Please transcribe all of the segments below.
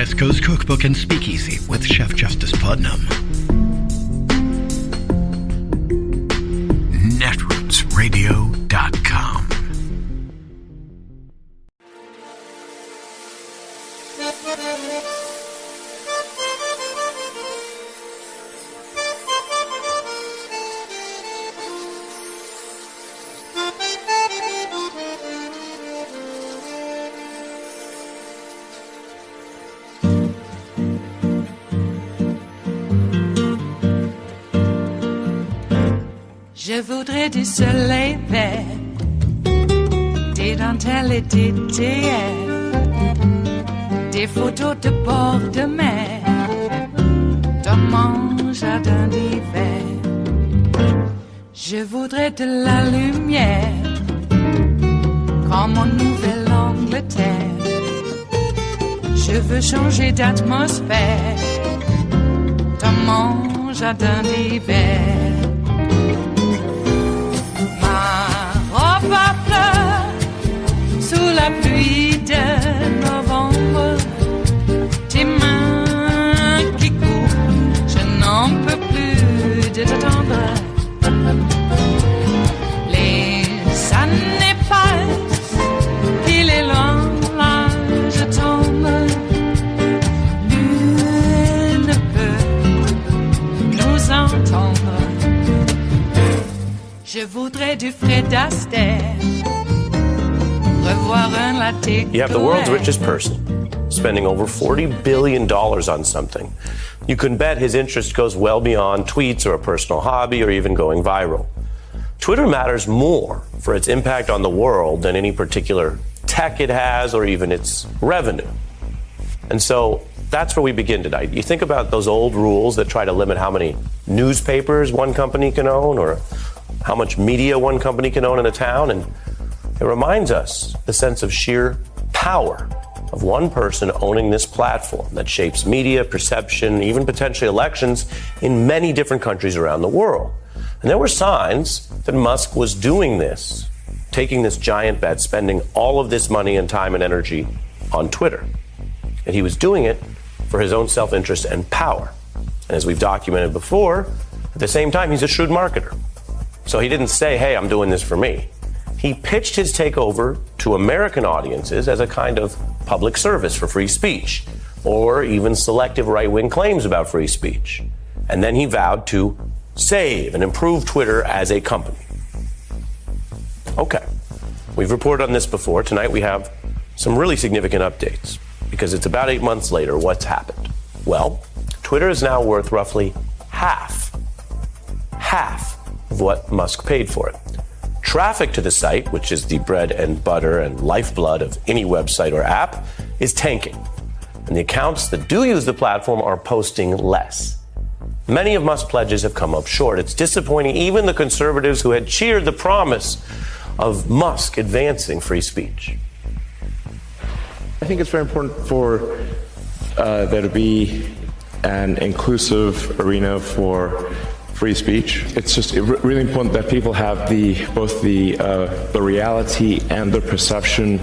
West Coast Cookbook and Speakeasy with Chef Justice Putnam. Netrootsradio.com. Je voudrais du soleil vert, des dentelles et des théères, des photos de bord de mer, dans mon jardin d'hiver. Je voudrais de la lumière, comme en Nouvelle-Angleterre. Je veux changer d'atmosphère, dans mon jardin d'hiver. Ma fleur sous la pluie de novembre, tes mains qui courent, je n'en peux plus de t'attendre. Les années passent, il est loin, là je tombe. Nul ne peut nous entendre. Je voudrais du Fred Astaire, revoir un latte. You have the world's richest person spending over $40 billion on something. You can bet his interest goes well beyond tweets or a personal hobby or even going viral. Twitter matters more for its impact on the world than any particular tech it has or even its revenue. And so that's where we begin tonight. You think about those old rules that try to limit how many newspapers one company can own or how much media one company can own in a town, and it reminds us the sense of sheer power of one person owning this platform that shapes media, perception, even potentially elections in many different countries around the world. And there were signs that Musk was doing this, taking this giant bet, spending all of this money and time and energy on Twitter. And he was doing it for his own self-interest and power. And as we've documented before, at the same time, he's a shrewd marketer. So he didn't say, hey, I'm doing this for me. He pitched his takeover to American audiences as a kind of public service for free speech, or even selective right-wing claims about free speech. And then he vowed to save and improve Twitter as a company. Okay, we've reported on this before. Tonight we have some really significant updates, because it's about 8 months later. What's happened? Well, Twitter is now worth roughly half of what Musk paid for it. Traffic to the site, which is the bread and butter and lifeblood of any website or app, is tanking. And the accounts that do use the platform are posting less. Many of Musk's pledges have come up short. It's disappointing even the conservatives who had cheered the promise of Musk advancing free speech. I think it's very important for there to be an inclusive arena for free speech. It's just really important that people have both the reality and the perception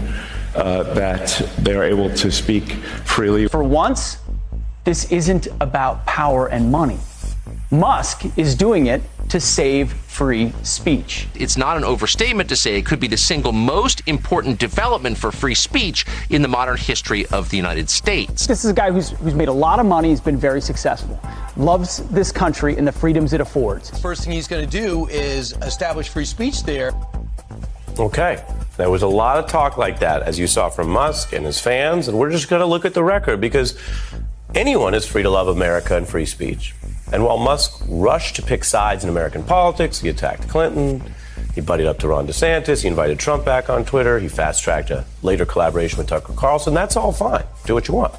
that they're able to speak freely. For once, this isn't about power and money. Musk is doing it to save free speech. It's not an overstatement to say it could be the single most important development for free speech in the modern history of the United States. This is a guy who's made a lot of money. He's been very successful. Loves this country and the freedoms it affords. First thing he's going to do is establish free speech there. Okay, there was a lot of talk like that, as you saw from Musk and his fans, and we're just going to look at the record, because anyone is free to love America and free speech. And while Musk rushed to pick sides in American politics, he attacked Clinton, he buddied up to Ron DeSantis, he invited Trump back on Twitter, he fast-tracked a later collaboration with Tucker Carlson. That's all fine. Do what you want.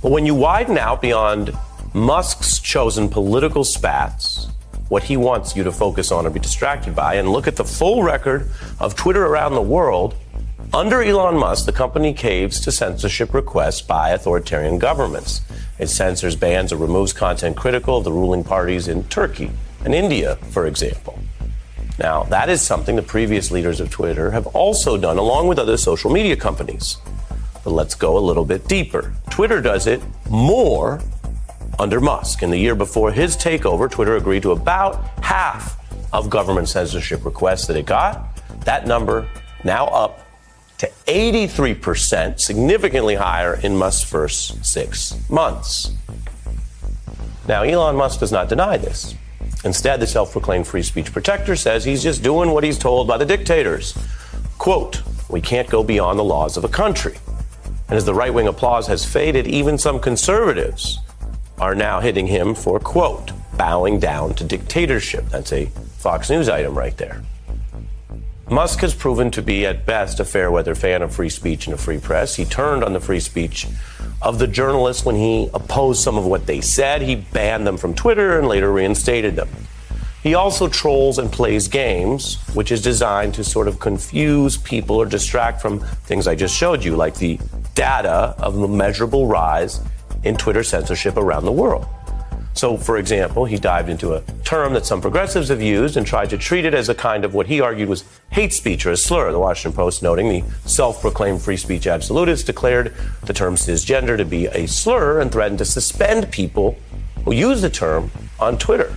But when you widen out beyond Musk's chosen political spats, what he wants you to focus on or be distracted by, and look at the full record of Twitter around the world, under Elon Musk, the company caves to censorship requests by authoritarian governments. It censors, bans, or removes content critical of the ruling parties in Turkey and India, for example. Now, that is something the previous leaders of Twitter have also done, along with other social media companies. But let's go a little bit deeper. Twitter does it more under Musk. In the year before his takeover, Twitter agreed to about half of government censorship requests that it got. That number now up to 83%, significantly higher in Musk's first 6 months. Now, Elon Musk does not deny this. Instead, the self-proclaimed free speech protector says he's just doing what he's told by the dictators. Quote, "We can't go beyond the laws of a country." And as the right-wing applause has faded, even some conservatives are now hitting him for, quote, "bowing down to dictatorship." That's a Fox News item right there. Musk has proven to be, at best, a fair-weather fan of free speech and a free press. He turned on the free speech of the journalists when he opposed some of what they said. He banned them from Twitter and later reinstated them. He also trolls and plays games, which is designed to sort of confuse people or distract from things I just showed you, like the data of the measurable rise in Twitter censorship around the world. So, for example, he dived into a term that some progressives have used and tried to treat it as a kind of what he argued was hate speech or a slur. The Washington Post noting the self-proclaimed free speech absolutist declared the term cisgender to be a slur and threatened to suspend people who use the term on Twitter.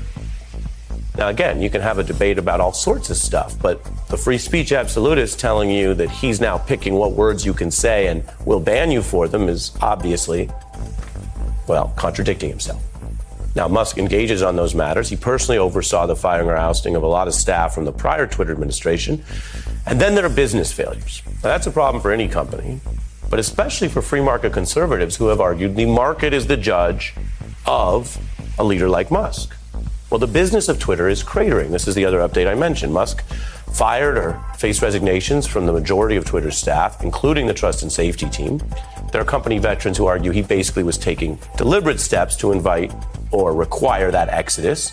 Now, again, you can have a debate about all sorts of stuff, but the free speech absolutist telling you that he's now picking what words you can say and will ban you for them is obviously, well, contradicting himself. Now, Musk engages on those matters. He personally oversaw the firing or ousting of a lot of staff from the prior Twitter administration. And then there are business failures. Now, that's a problem for any company, but especially for free market conservatives who have argued the market is the judge of a leader like Musk. Well, the business of Twitter is cratering. This is the other update I mentioned. Musk fired or faced resignations from the majority of Twitter's staff, including the trust and safety team. There are company veterans who argue he basically was taking deliberate steps to invite or require that exodus.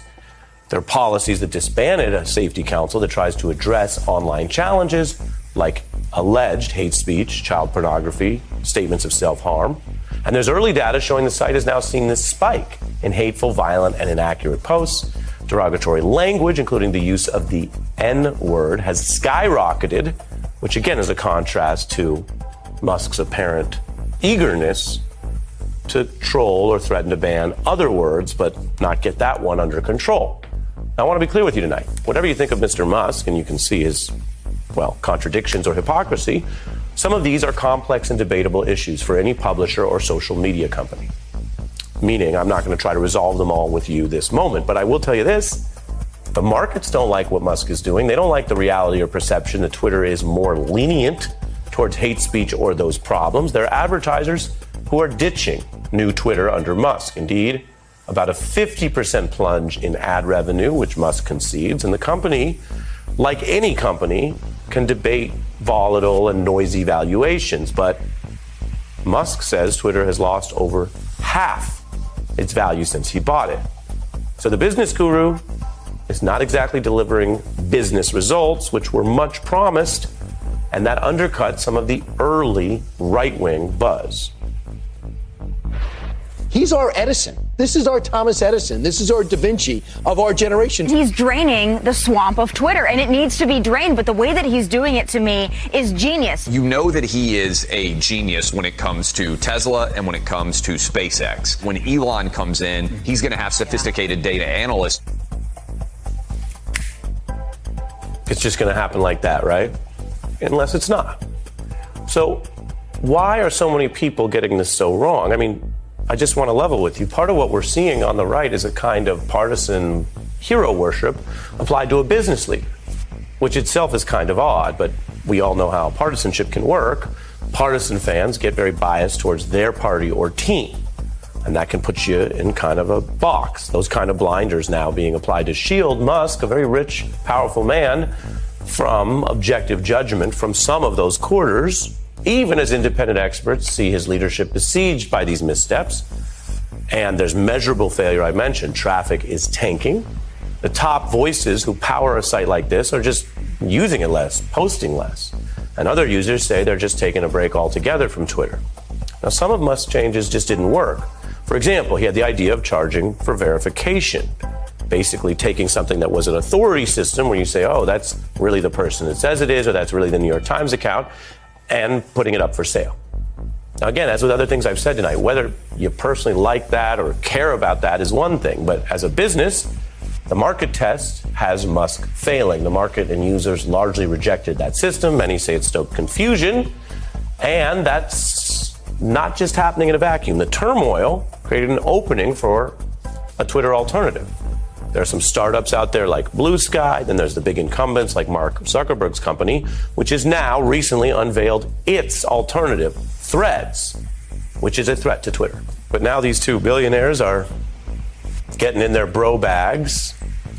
There are policies that disbanded a safety council that tries to address online challenges like alleged hate speech, child pornography, statements of self-harm. And there's early data showing the site has now seen this spike in hateful, violent, and inaccurate posts. Derogatory language, including the use of the N-word, has skyrocketed, which again is a contrast to Musk's apparent eagerness to troll or threaten to ban other words, but not get that one under control. Now, I want to be clear with you tonight. Whatever you think of Mr. Musk, and you can see his, well, contradictions or hypocrisy, some of these are complex and debatable issues for any publisher or social media company. Meaning, I'm not going to try to resolve them all with you this moment, but I will tell you this. The markets don't like what Musk is doing. They don't like the reality or perception that Twitter is more lenient towards hate speech or those problems. There are advertisers who are ditching new Twitter under Musk. Indeed, about a 50% plunge in ad revenue, which Musk concedes. And the company, like any company, can debate volatile and noisy valuations. But Musk says Twitter has lost over half its value since he bought it. So the business guru is not exactly delivering business results, which were much promised, and that undercuts some of the early right-wing buzz. He's our Edison. This is our Thomas Edison. This is our Da Vinci of our generation. He's draining the swamp of Twitter, and it needs to be drained. But the way that he's doing it, to me, is genius. You know that he is a genius when it comes to Tesla and when it comes to SpaceX. When Elon comes in, he's going to have sophisticated data analysts. It's just going to happen like that, right? Unless it's not. So why are so many people getting this so wrong? I mean, I just want to level with you. Part of what we're seeing on the right is a kind of partisan hero worship applied to a business leader, which itself is kind of odd, but we all know how partisanship can work. Partisan fans get very biased towards their party or team, and that can put you in kind of a box. Those kind of blinders now being applied to shield Musk, a very rich, powerful man, from objective judgment from some of those quarters, even as independent experts see his leadership besieged by these missteps. And there's measurable failure. I mentioned traffic is tanking. The top voices who power a site like this are just using it less, posting less. And other users say they're just taking a break altogether from Twitter. Now, some of Musk's changes just didn't work. For example, he had the idea of charging for verification, basically taking something that was an authority system where you say, oh, that's really the person that says it is, or that's really the New York Times account, and putting it up for sale. Now, again, as with other things I've said tonight, whether you personally like that or care about that is one thing. But as a business, the market test has Musk failing. The market and users largely rejected that system. Many say it stoked confusion. And that's not just happening in a vacuum. The turmoil created an opening for a Twitter alternative. There are some startups out there like Blue Sky. Then there's the big incumbents like Mark Zuckerberg's company, which has now recently unveiled its alternative, Threads, which is a threat to Twitter. But now these two billionaires are getting in their bro bags,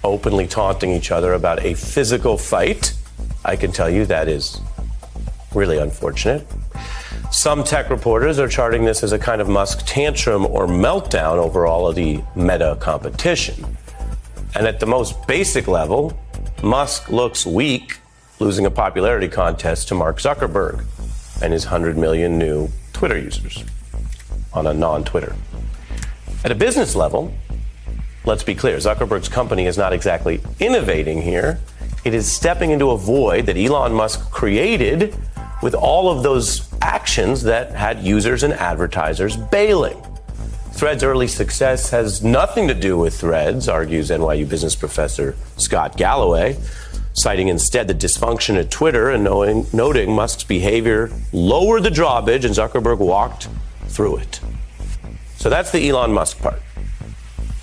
openly taunting each other about a physical fight. I can tell you that is really unfortunate. Some tech reporters are charting this as a kind of Musk tantrum or meltdown over all of the meta competition. And at the most basic level, Musk looks weak, losing a popularity contest to Mark Zuckerberg and his 100 million new Twitter users on a non-Twitter. At a business level, let's be clear, Zuckerberg's company is not exactly innovating here. It is stepping into a void that Elon Musk created with all of those actions that had users and advertisers bailing. Threads' early success has nothing to do with Threads, argues NYU business professor Scott Galloway, citing instead the dysfunction at Twitter and noting Musk's behavior lowered the drawbridge and Zuckerberg walked through it. So that's the Elon Musk part.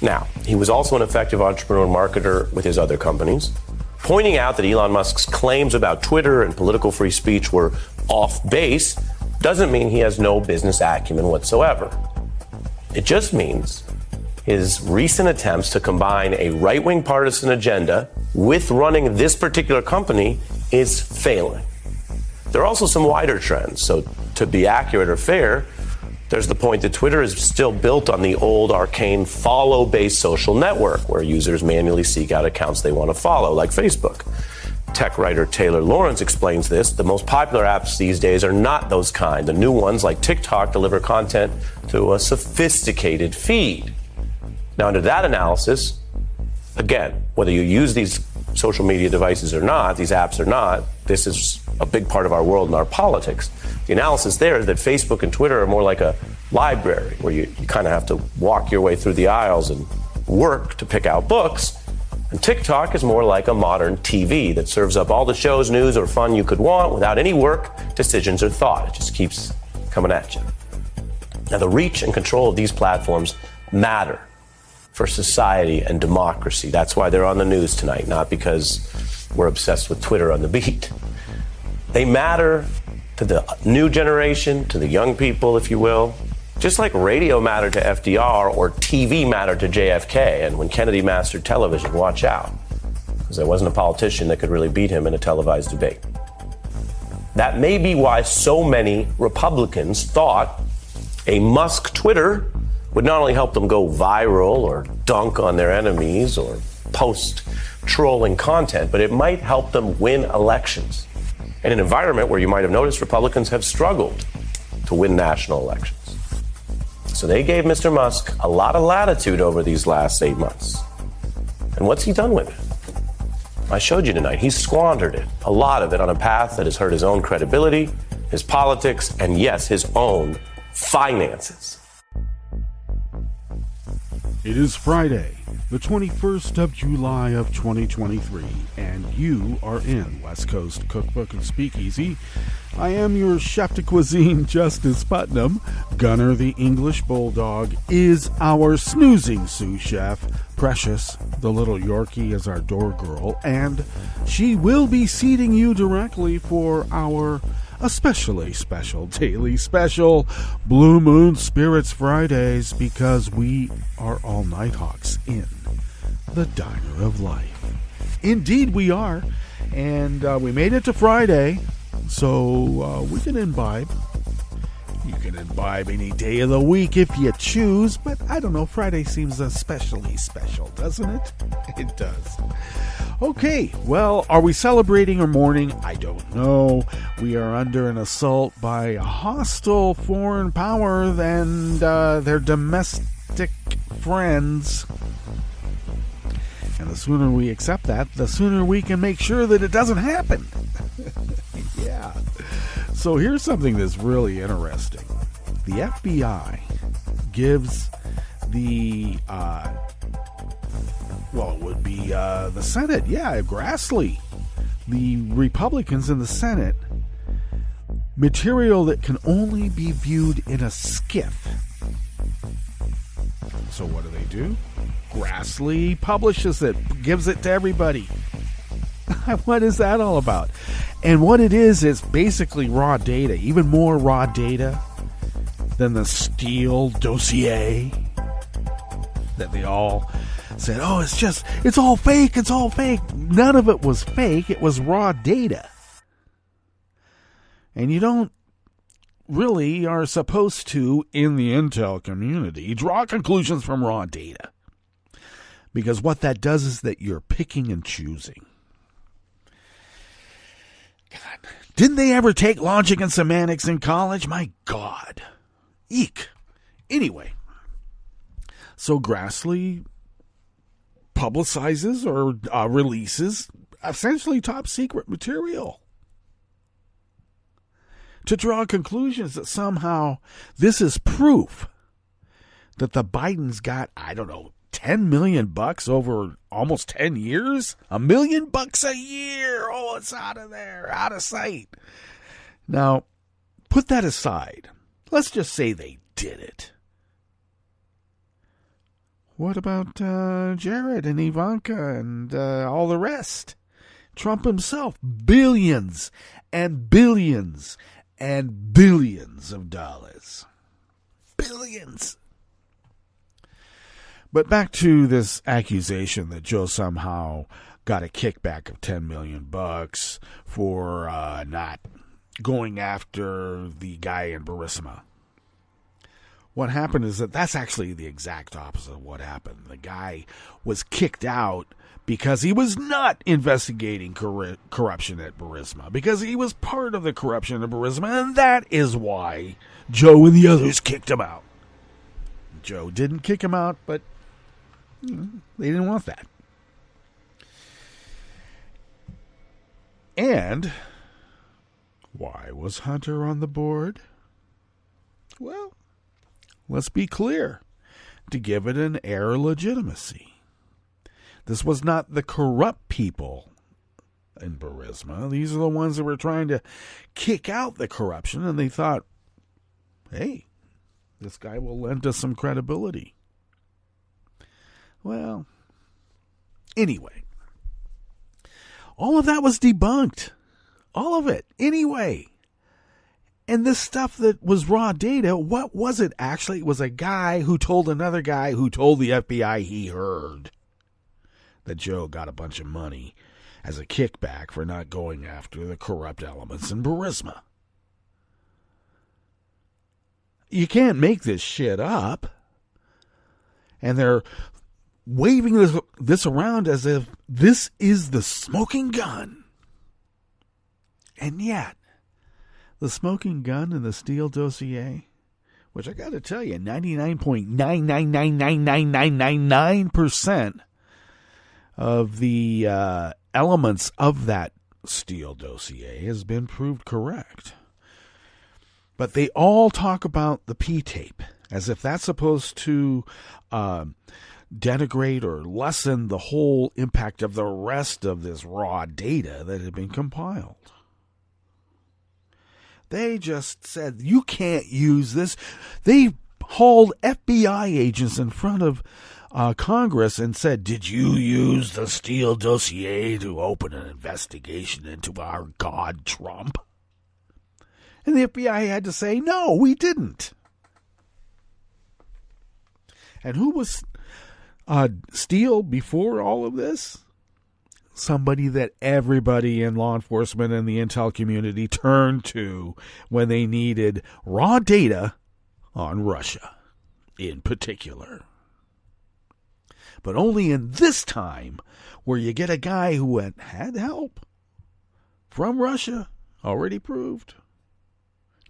Now, he was also an effective entrepreneur and marketer with his other companies. Pointing out that Elon Musk's claims about Twitter and political free speech were off base doesn't mean he has no business acumen whatsoever. It just means his recent attempts to combine a right-wing partisan agenda with running this particular company is failing. There are also some wider trends. So to be accurate or fair, there's the point that Twitter is still built on the old arcane follow-based social network where users manually seek out accounts they want to follow, like Facebook. Tech writer Taylor Lawrence explains this. The most popular apps these days are not those kind. The new ones, like TikTok, deliver content through a sophisticated feed. Now, under that analysis, again, whether you use these social media devices or not, these apps or not, this is a big part of our world and our politics. The analysis there is that Facebook and Twitter are more like a library where you kind of have to walk your way through the aisles and work to pick out books. And TikTok is more like a modern TV that serves up all the shows, news, or fun you could want without any work, decisions, or thought. It just keeps coming at you. Now, the reach and control of these platforms matter for society and democracy. That's why they're on the news tonight, not because we're obsessed with Twitter on the beat. They matter to the new generation, to the young people, if you will. Just like radio mattered to FDR or TV mattered to JFK, and when Kennedy mastered television, watch out, because there wasn't a politician that could really beat him in a televised debate. That may be why so many Republicans thought a Musk Twitter would not only help them go viral or dunk on their enemies or post trolling content, but it might help them win elections. In an environment where you might have noticed Republicans have struggled to win national elections. So they gave Mr. Musk a lot of latitude over these last 8 months. And what's he done with it? I showed you tonight. He's squandered it, a lot of it, on a path that has hurt his own credibility, his politics, and yes, his own finances. It is Friday, the 21st of July of 2023, and you are in West Coast Cookbook and Speakeasy. I am your chef de cuisine, Justice Putnam. Gunner, the English Bulldog, is our snoozing sous chef. Precious, the little Yorkie, is our door girl, and she will be seating you directly for our especially special daily special Blue Moon Spirits Fridays, because we are all Nighthawks in the Diner of Life. Indeed we are, and we made it to Friday, so we can imbibe. You can imbibe any day of the week if you choose, but I don't know, Friday seems especially special, doesn't it? It does. Okay, well, are we celebrating or mourning? I don't know. We are under an assault by a hostile foreign power and their domestic friends. And the sooner we accept that, the sooner we can make sure that it doesn't happen. Yeah. So here's something that's really interesting. the FBI gives the, it would be the Senate, Grassley, the Republicans in the Senate, material that can only be viewed in a skiff. So what do? Grassley publishes it, gives it to everybody. What is that all about? And what it is basically raw data, even more raw data than the Steele dossier that they all said, oh, it's all fake, it's all fake. None of it was fake, it was raw data. And you don't really are supposed to, in the intel community, draw conclusions from raw data. Because what that does is that you're picking and choosing. God, didn't they ever take logic and semantics in college? My God. Eek. Anyway, so Grassley publicizes or releases essentially top secret material to draw conclusions that somehow this is proof that the Bidens got, $10 million over almost 10 years? $1 million a year. Oh, it's out of there, out of sight. Now, put that aside. Let's just say they did it. What about Jared and Ivanka and all the rest? Trump himself, billions and billions and billions of dollars. Billions. But back to this accusation that Joe somehow got a kickback of $10 million for not going after the guy in Burisma. What happened is that's actually the exact opposite of what happened. The guy was kicked out because he was not investigating corruption at Burisma, because he was part of the corruption at Burisma, and that is why Joe and the others kicked him out. Joe didn't kick him out, but they didn't want that. And why was Hunter on the board? Well, let's be clear, to give it an air of legitimacy. This was not the corrupt people in Burisma. These are the ones that were trying to kick out the corruption, and they thought, hey, this guy will lend us some credibility. Well, anyway, all of that was debunked. All of it. Anyway. And this stuff that was raw data, what was it actually? It was a guy who told another guy who told the FBI he heard that Joe got a bunch of money as a kickback for not going after the corrupt elements in Burisma. You can't make this shit up. And they're waving this around as if this is the smoking gun. And yet, the smoking gun in the Steele dossier, which I got to tell you, 99.9999999% of the elements of that Steele dossier has been proved correct. But they all talk about the P-tape as if that's supposed to denigrate or lessen the whole impact of the rest of this raw data that had been compiled. They just said, you can't use this. They hauled FBI agents in front of Congress and said, did you use the Steele dossier to open an investigation into our God Trump? And the FBI had to say, no, we didn't. And who was Steele before all of this? Somebody that everybody in law enforcement and the intel community turned to when they needed raw data on Russia in particular. But only in this time where you get a guy who had help from Russia, already proved,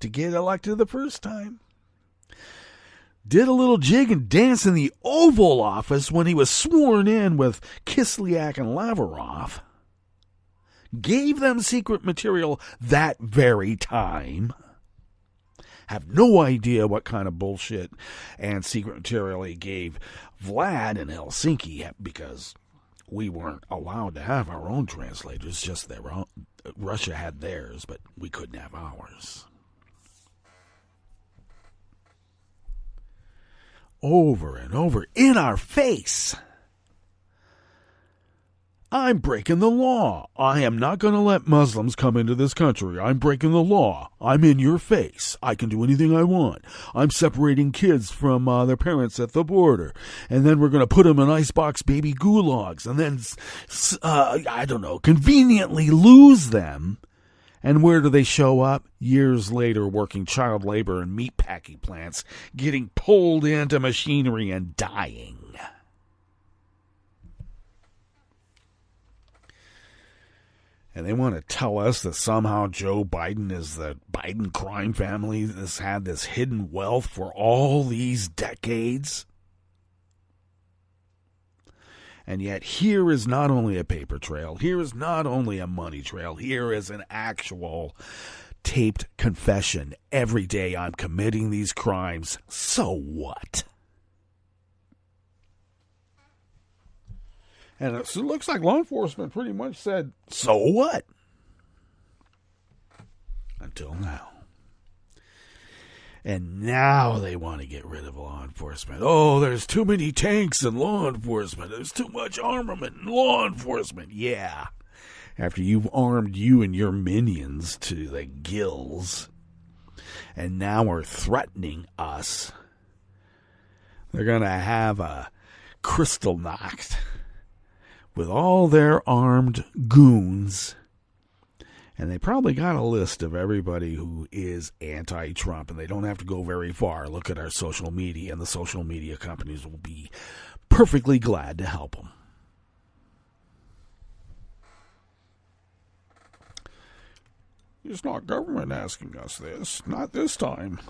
to get elected the first time. Did a little jig and dance in the Oval Office when he was sworn in with Kislyak and Lavrov. Gave them secret material that very time. have no idea what kind of bullshit and secret material he gave Vlad in Helsinki, because we weren't allowed to have our own translators, just their own. Russia had theirs, but we couldn't have ours. Over and over in our face. I'm breaking the law. I am not going to let Muslims come into this country. I'm breaking the law. I'm in your face. I can do anything I want. I'm separating kids from their parents at the border. And then we're going to put them in icebox baby gulags. And then, I don't know, conveniently lose them. And where do they show up? Years later, working child labor in meatpacking plants, getting pulled into machinery and dying. And they want to tell us that somehow Joe Biden is the Biden crime family that's had this hidden wealth for all these decades. And yet here is not only a paper trail, here is not only a money trail, here is an actual taped confession. Every day I'm committing these crimes. So what? And it looks like law enforcement pretty much said, so what? Until now. And now they want to get rid of law enforcement. Oh, there's too many tanks in law enforcement. There's too much armament in law enforcement. Yeah. After you've armed you and your minions to the gills, and now are threatening us, they're going to have a crystal knocked with all their armed goons. And they probably got a list of everybody who is anti-Trump, and they don't have to go very far. Look at our social media, and the social media companies will be perfectly glad to help them. It's not government asking us this. Not this time.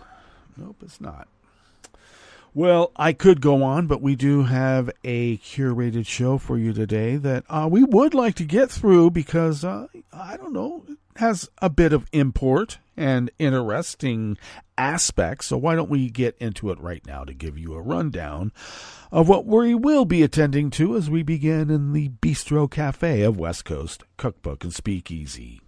Nope, it's not. Well, I could go on, but we do have a curated show for you today that we would like to get through because, I don't know, it has a bit of import and interesting aspects. So why don't we get into it right now to give you a rundown of what we will be attending to as we begin in the Bistro Cafe of West Coast Cookbook and Speakeasy.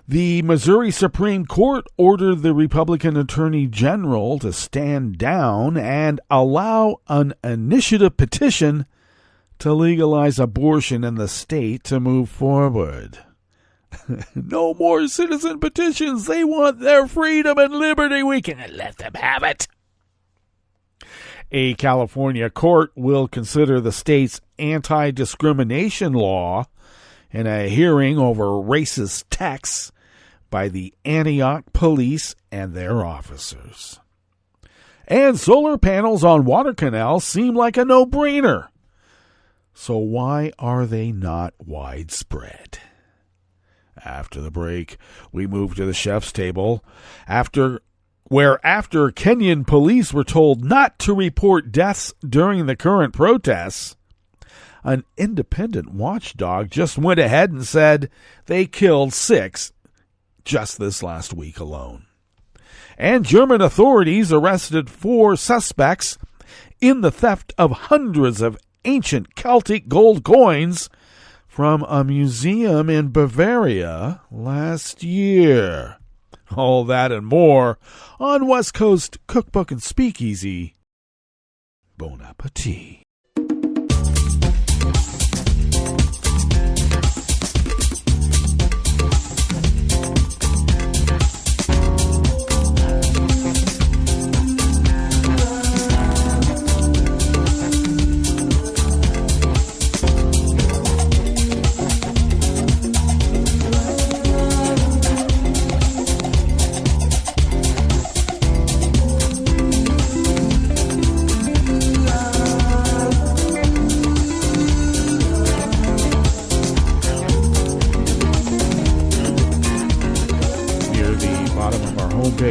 The Missouri Supreme Court ordered the Republican Attorney General to stand down and allow an initiative petition to legalize abortion in the state to move forward. No more citizen petitions. They want their freedom and liberty. We can let them have it. A California court will consider the state's anti-discrimination law in a hearing over racist texts by the Antioch police and their officers. And solar panels on water canals seem like a no-brainer. So why are they not widespread? After the break, we move to the chef's table, where Kenyan police were told not to report deaths during the current protests, an independent watchdog just went ahead and said they killed 6 just this last week alone. And German authorities arrested 4 suspects in the theft of hundreds of ancient Celtic gold coins from a museum in Bavaria last year. All that and more on West Coast Cookbook and Speakeasy. Bon appetit.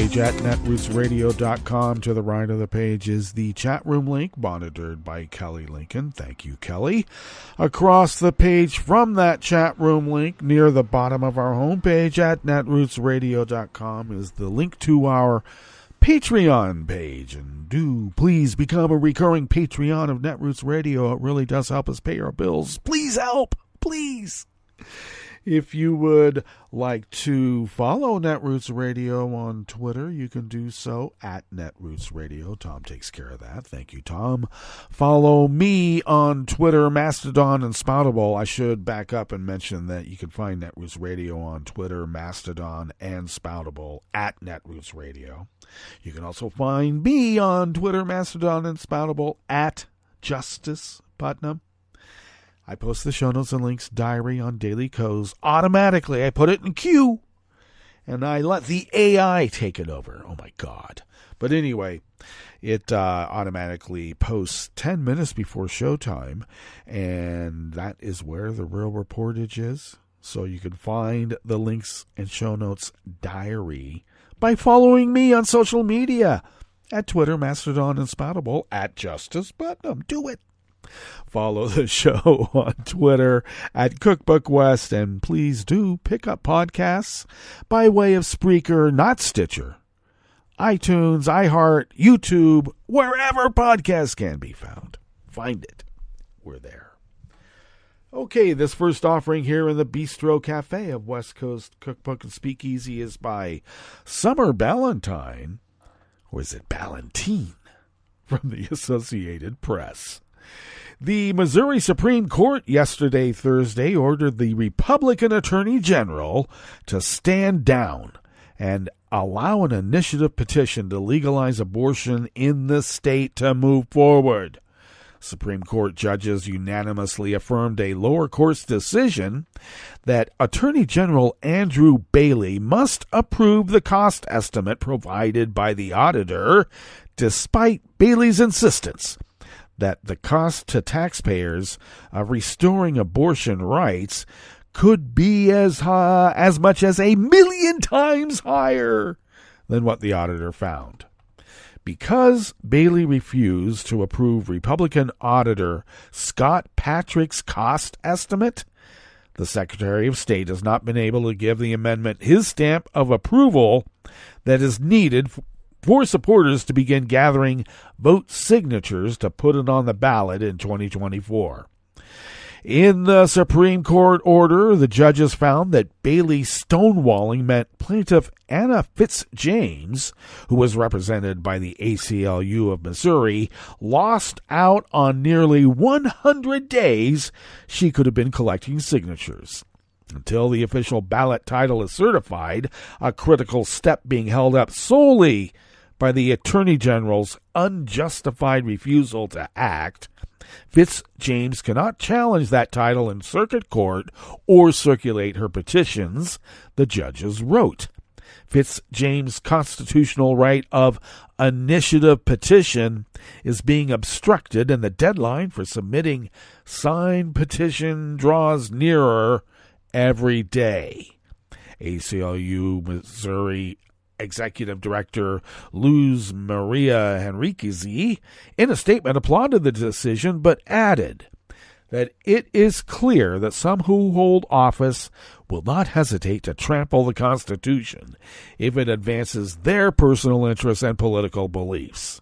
page at netrootsradio.com. To the right of the page is the chat room link, monitored by Kelly Lincoln. Thank you, Kelly. Across the page from that chat room link, near the bottom of our homepage at netrootsradio.com, is the link to our Patreon page. And do please become a recurring Patreon of Netroots Radio. It really does help us pay our bills. Please help. Please. If you would like to follow Netroots Radio on Twitter, you can do so at Netroots Radio. Tom takes care of that. Thank you, Tom. Follow me on Twitter, Mastodon, and Spoutable. I should back up and mention that you can find Netroots Radio on Twitter, Mastodon, and Spoutable at Netroots Radio. You can also find me on Twitter, Mastodon, and Spoutable at Justice Putnam. I post the show notes and links diary on Daily Co's automatically. I put it in queue, and I let the AI take it over. Oh, my God. But anyway, it automatically posts 10 minutes before showtime, and that is where the real reportage is. So you can find the links and show notes diary by following me on social media at Twitter, Mastodon, and Spoutable at Justice Putnam. Do it. Follow the show on Twitter at Cookbook West, and please do pick up podcasts by way of Spreaker, not Stitcher, iTunes, iHeart, YouTube, wherever podcasts can be found. Find it. We're there. Okay, this first offering here in the Bistro Cafe of West Coast Cookbook and Speakeasy is by Summer Ballantine, or is it Ballantine, from the Associated Press. The Missouri Supreme Court yesterday, Thursday, ordered the Republican Attorney General to stand down and allow an initiative petition to legalize abortion in the state to move forward. Supreme Court judges unanimously affirmed a lower court's decision that Attorney General Andrew Bailey must approve the cost estimate provided by the auditor, despite Bailey's insistence that the cost to taxpayers of restoring abortion rights could be as much as 1 million times higher than what the auditor found. Because Bailey refused to approve Republican auditor Scott Patrick's cost estimate, the Secretary of State has not been able to give the amendment his stamp of approval that is needed for supporters to begin gathering vote signatures to put it on the ballot in 2024. In the Supreme Court order, the judges found that Bailey's stonewalling meant plaintiff Anna Fitzjames, who was represented by the ACLU of Missouri, lost out on nearly 100 days she could have been collecting signatures. Until the official ballot title is certified, a critical step being held up solely by the Attorney General's unjustified refusal to act, Fitzjames cannot challenge that title in circuit court or circulate her petitions, the judges wrote. Fitzjames' constitutional right of initiative petition is being obstructed, and the deadline for submitting signed petition draws nearer every day. ACLU Missouri Executive Director Luz Maria Henriquez, in a statement, applauded the decision, but added that it is clear that some who hold office will not hesitate to trample the Constitution if it advances their personal interests and political beliefs.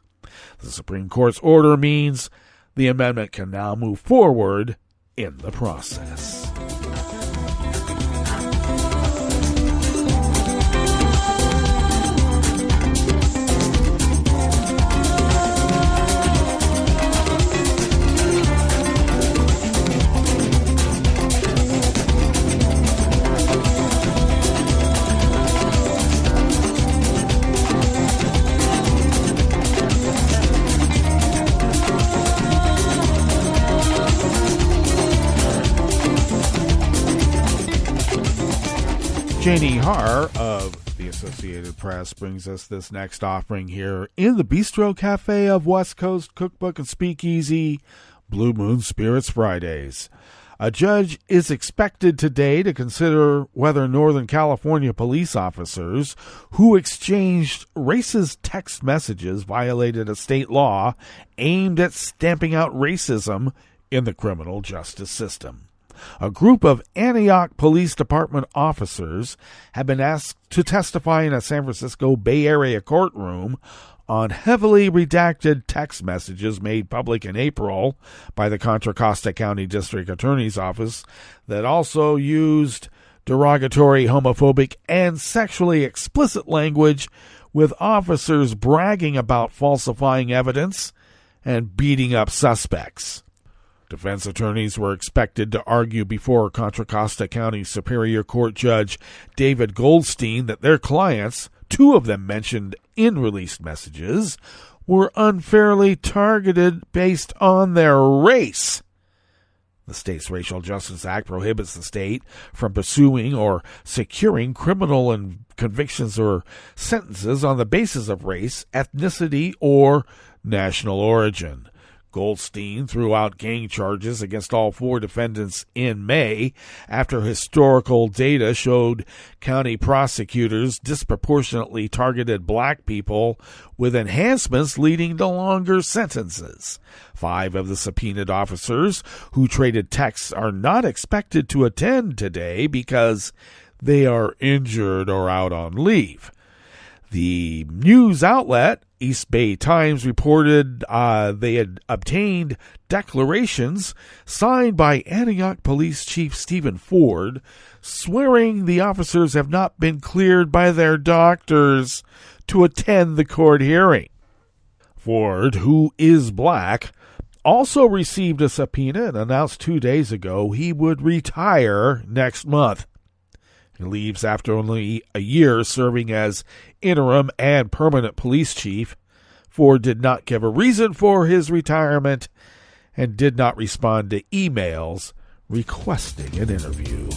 The Supreme Court's order means the amendment can now move forward in the process. Janie Har of the Associated Press brings us this next offering here in the Bistro Cafe of West Coast Cookbook and Speakeasy, Blue Moon Spirits Fridays. A judge is expected today to consider whether Northern California police officers who exchanged racist text messages violated a state law aimed at stamping out racism in the criminal justice system. A group of Antioch Police Department officers have been asked to testify in a San Francisco Bay Area courtroom on heavily redacted text messages made public in April by the Contra Costa County District Attorney's Office that also used derogatory, homophobic, and sexually explicit language, with officers bragging about falsifying evidence and beating up suspects. Defense attorneys were expected to argue before Contra Costa County Superior Court Judge David Goldstein that their clients, two of them mentioned in released messages, were unfairly targeted based on their race. The state's Racial Justice Act prohibits the state from pursuing or securing criminal convictions or sentences on the basis of race, ethnicity, or national origin. Goldstein threw out gang charges against all four defendants in May after historical data showed county prosecutors disproportionately targeted black people with enhancements leading to longer sentences. 5 of the subpoenaed officers who traded texts are not expected to attend today because they are injured or out on leave. The news outlet East Bay Times reported they had obtained declarations signed by Antioch Police Chief Stephen Ford, swearing the officers have not been cleared by their doctors to attend the court hearing. Ford, who is black, also received a subpoena and announced 2 days ago he would retire next month. He leaves after only a year serving as interim and permanent police chief. Ford did not give a reason for his retirement and did not respond to emails requesting an interview.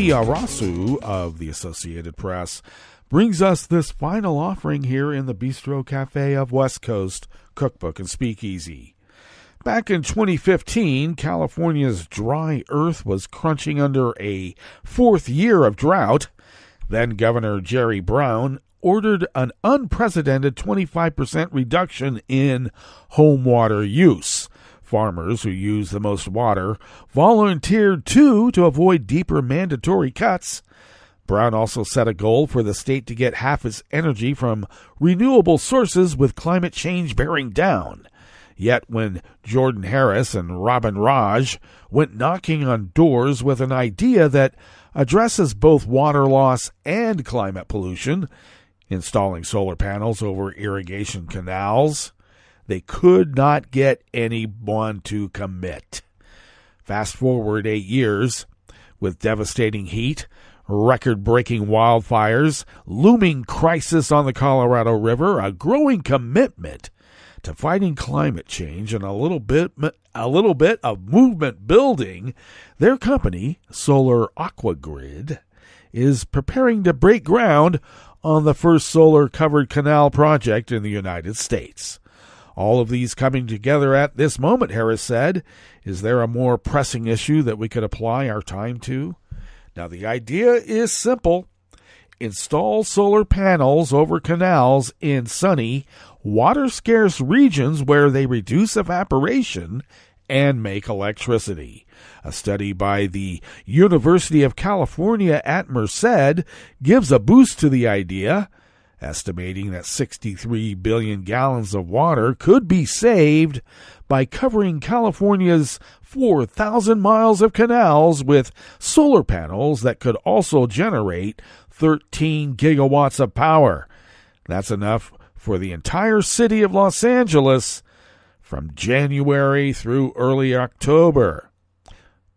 Arasu of the Associated Press brings us this final offering here in the Bistro Cafe of West Coast Cookbook and Speakeasy. Back in 2015, California's dry earth was crunching under a 4th year of drought. Then Governor Jerry Brown ordered an unprecedented 25% reduction in home water use. Farmers who use the most water volunteered too to avoid deeper mandatory cuts. Brown also set a goal for the state to get half its energy from renewable sources with climate change bearing down. Yet when Jordan Harris and Robin Raj went knocking on doors with an idea that addresses both water loss and climate pollution, installing solar panels over irrigation canals, they could not get anyone to commit. Fast forward 8 years, with devastating heat, record-breaking wildfires, looming crisis on the Colorado River, a growing commitment to fighting climate change, and a little bit of movement building, their company, Solar Aquagrid, is preparing to break ground on the first solar-covered canal project in the United States. All of these coming together at this moment, Harris said. Is there a more pressing issue that we could apply our time to? Now, the idea is simple. Install solar panels over canals in sunny, water-scarce regions where they reduce evaporation and make electricity. A study by the University of California at Merced gives a boost to the idea, estimating that 63 billion gallons of water could be saved by covering California's 4,000 miles of canals with solar panels that could also generate 13 gigawatts of power. That's enough for the entire city of Los Angeles from January through early October.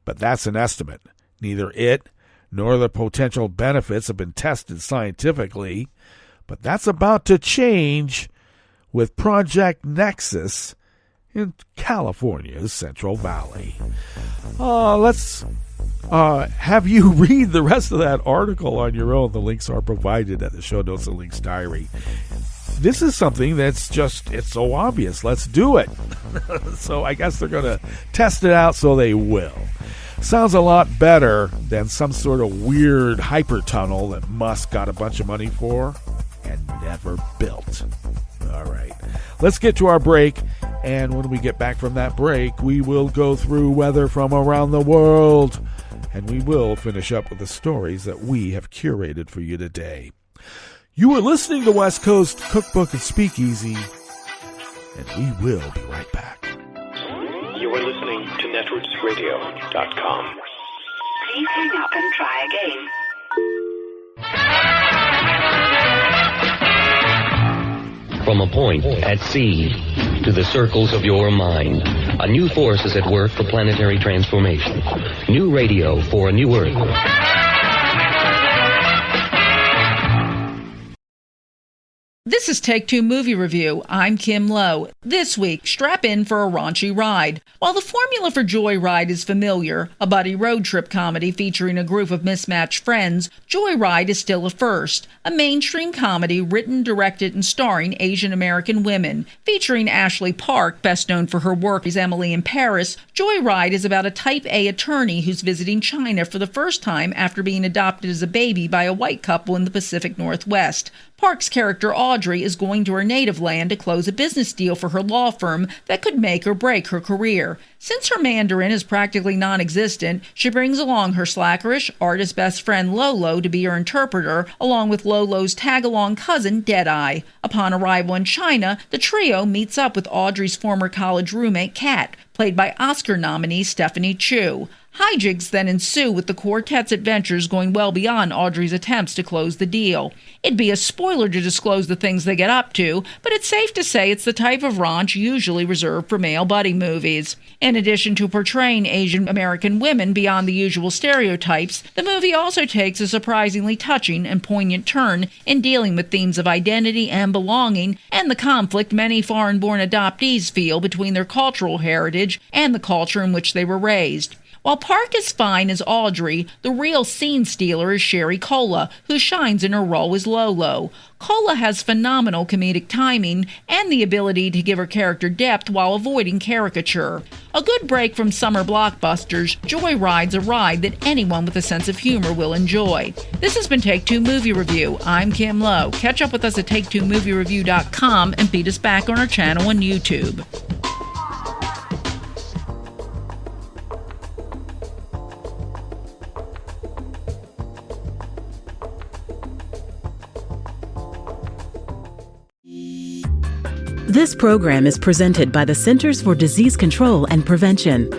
But that's an estimate. Neither it nor the potential benefits have been tested scientifically, but that's about to change with Project Nexus in California's Central Valley. Let's have you read the rest of that article on your own. The links are provided at the show notes and links diary. This is something that's just, it's so obvious. Let's do it. So I guess they're going to test it out, so they will. Sounds a lot better than some sort of weird hyper tunnel that Musk got a bunch of money for and never built. All right, let's get to our break. And when we get back from that break, we will go through weather from around the world. And we will finish up with the stories that we have curated for you today. You are listening to West Coast Cookbook and Speakeasy, and we will be right back. You are listening to netrootsradio.com. Please hang up and try again. From a point at sea to the circles of your mind, a new force is at work for planetary transformation. New radio for a new Earth. This is Take Two Movie Review. I'm Kim Lowe. This week, strap in for a raunchy ride. While the formula for Joyride is familiar, a buddy road trip comedy featuring a group of mismatched friends, Joyride is still a first. A mainstream comedy written, directed, and starring Asian American women. Featuring Ashley Park, best known for her work as Emily in Paris, Joyride is about a Type A attorney who's visiting China for the first time after being adopted as a baby by a white couple in the Pacific Northwest. Park's character Audrey is going to her native land to close a business deal for her law firm that could make or break her career. Since her Mandarin is practically non-existent, she brings along her slackerish, artist best friend Lolo to be her interpreter, along with Lolo's tag-along cousin Deadeye. Upon arrival in China, the trio meets up with Audrey's former college roommate Kat, played by Oscar nominee Stephanie Chu. Hijinks then ensue with the quartet's adventures going well beyond Audrey's attempts to close the deal. It'd be a spoiler to disclose the things they get up to, but it's safe to say it's the type of raunch usually reserved for male buddy movies. In addition to portraying Asian American women beyond the usual stereotypes, the movie also takes a surprisingly touching and poignant turn in dealing with themes of identity and belonging and the conflict many foreign-born adoptees feel between their cultural heritage and the culture in which they were raised. While Park is fine as Audrey, the real scene stealer is Sherry Cola, who shines in her role as Lolo. Cola has phenomenal comedic timing and the ability to give her character depth while avoiding caricature. A good break from summer blockbusters, Joyride's a ride that anyone with a sense of humor will enjoy. This has been Take Two Movie Review. I'm Kim Lowe. Catch up with us at TakeTwoMovieReview.com and beat us back on our channel on YouTube. This program is presented by the Centers for Disease Control and Prevention.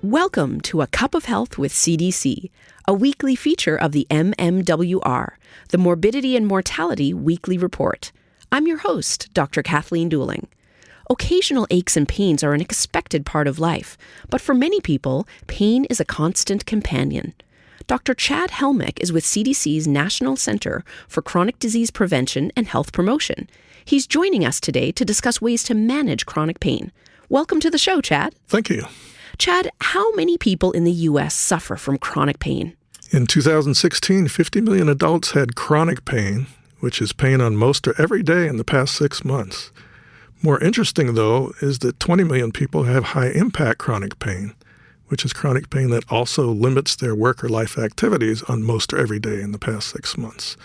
Welcome to A Cup of Health with CDC, a weekly feature of the MMWR, the Morbidity and Mortality Weekly Report. I'm your host, Dr. Kathleen Dooling. Occasional aches and pains are an expected part of life, but for many people, pain is a constant companion. Dr. Chad Helmick is with CDC's National Center for Chronic Disease Prevention and Health Promotion. He's joining us today to discuss ways to manage chronic pain. Welcome to the show, Chad. Thank you. Chad, how many people in the U.S. suffer from chronic pain? In 2016, 50 million adults had chronic pain, which is pain on most or every day in the past 6 months. More interesting, though, is that 20 million people have high-impact chronic pain, which is chronic pain that also limits their work or life activities on most or every day in the past 6 months.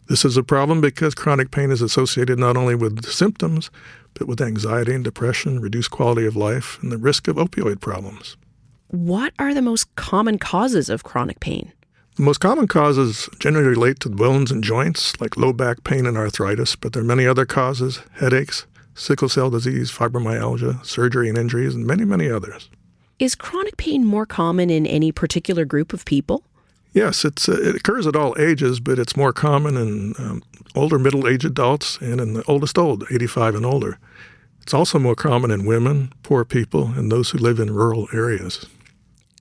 This is a problem because chronic pain is associated not only with symptoms, but with anxiety and depression, reduced quality of life, and the risk of opioid problems. What are the most common causes of chronic pain? The most common causes generally relate to bones and joints, like low back pain and arthritis, but there are many other causes: headaches, sickle cell disease, fibromyalgia, surgery and injuries, and many, many others. Is chronic pain more common in any particular group of people? Yes, it occurs at all ages, but it's more common in older middle-aged adults and in the oldest 85 and older. It's also more common in women, poor people, and those who live in rural areas.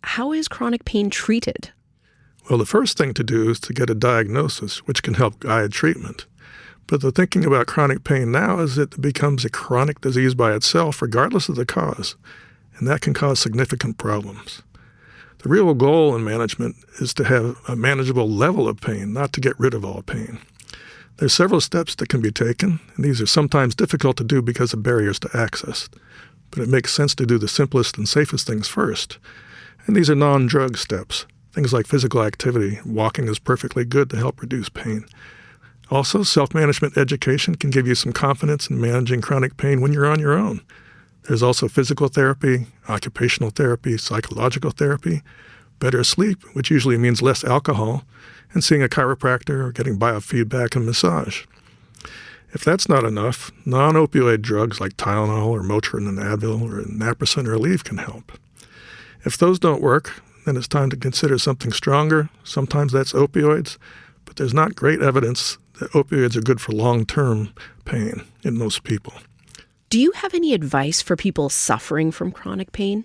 How is chronic pain treated? Well, the first thing to do is to get a diagnosis, which can help guide treatment. But the thinking about chronic pain now is that it becomes a chronic disease by itself, regardless of the cause, and that can cause significant problems. The real goal in management is to have a manageable level of pain, not to get rid of all pain. There are several steps that can be taken, and these are sometimes difficult to do because of barriers to access. But it makes sense to do the simplest and safest things first. And these are non-drug steps. Things like physical activity. Walking is perfectly good to help reduce pain. Also, self-management education can give you some confidence in managing chronic pain when you're on your own. There's also physical therapy, occupational therapy, psychological therapy, better sleep, which usually means less alcohol, and seeing a chiropractor or getting biofeedback and massage. If that's not enough, non-opioid drugs like Tylenol or Motrin and Advil or naproxen or Aleve can help. If those don't work, then it's time to consider something stronger. Sometimes that's opioids, but there's not great evidence that opioids are good for long-term pain in most people. Do you have any advice for people suffering from chronic pain?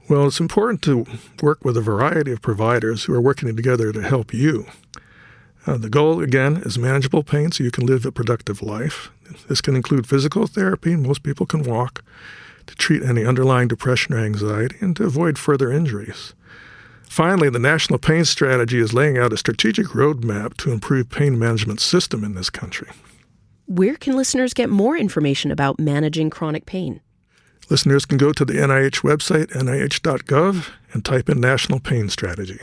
Well, it's important to work with a variety of providers who are working together to help you. The goal, again, is manageable pain so you can live a productive life. This can include physical therapy, most people can walk, to treat any underlying depression or anxiety, and to avoid further injuries. Finally, the National Pain Strategy is laying out a strategic roadmap to improve pain management system in this country. Where can listeners get more information about managing chronic pain? Listeners can go to the NIH website, nih.gov, and type in National Pain Strategy.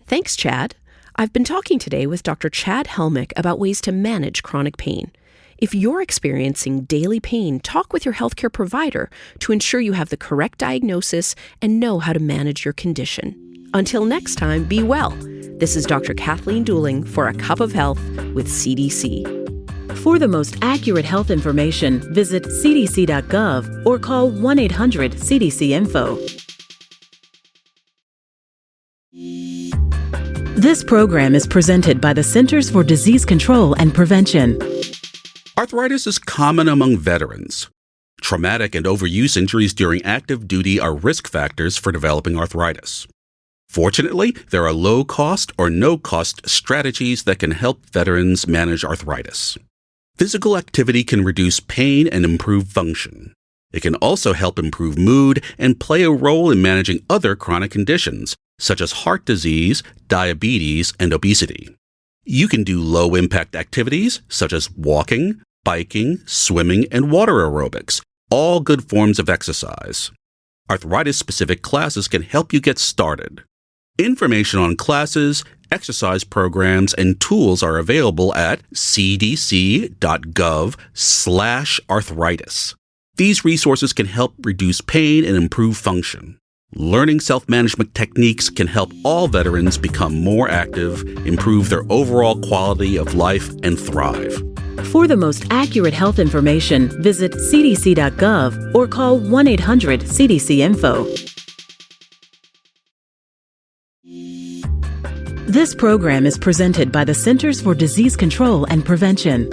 Thanks, Chad. I've been talking today with Dr. Chad Helmick about ways to manage chronic pain. If you're experiencing daily pain, talk with your healthcare provider to ensure you have the correct diagnosis and know how to manage your condition. Until next time, be well. This is Dr. Kathleen Dooling for A Cup of Health with CDC. For the most accurate health information, visit cdc.gov or call 1-800-CDC-INFO. This program is presented by the Centers for Disease Control and Prevention. Arthritis is common among veterans. Traumatic and overuse injuries during active duty are risk factors for developing arthritis. Fortunately, there are low-cost or no-cost strategies that can help veterans manage arthritis. Physical activity can reduce pain and improve function. It can also help improve mood and play a role in managing other chronic conditions, such as heart disease, diabetes, and obesity. You can do low-impact activities, such as walking, biking, swimming, and water aerobics, all good forms of exercise. Arthritis-specific classes can help you get started. Information on classes, exercise programs, and tools are available at cdc.gov/arthritis. These resources can help reduce pain and improve function. Learning self-management techniques can help all veterans become more active, improve their overall quality of life, and thrive. For the most accurate health information, visit cdc.gov or call 1-800-CDC-INFO. This program is presented by the Centers for Disease Control and Prevention.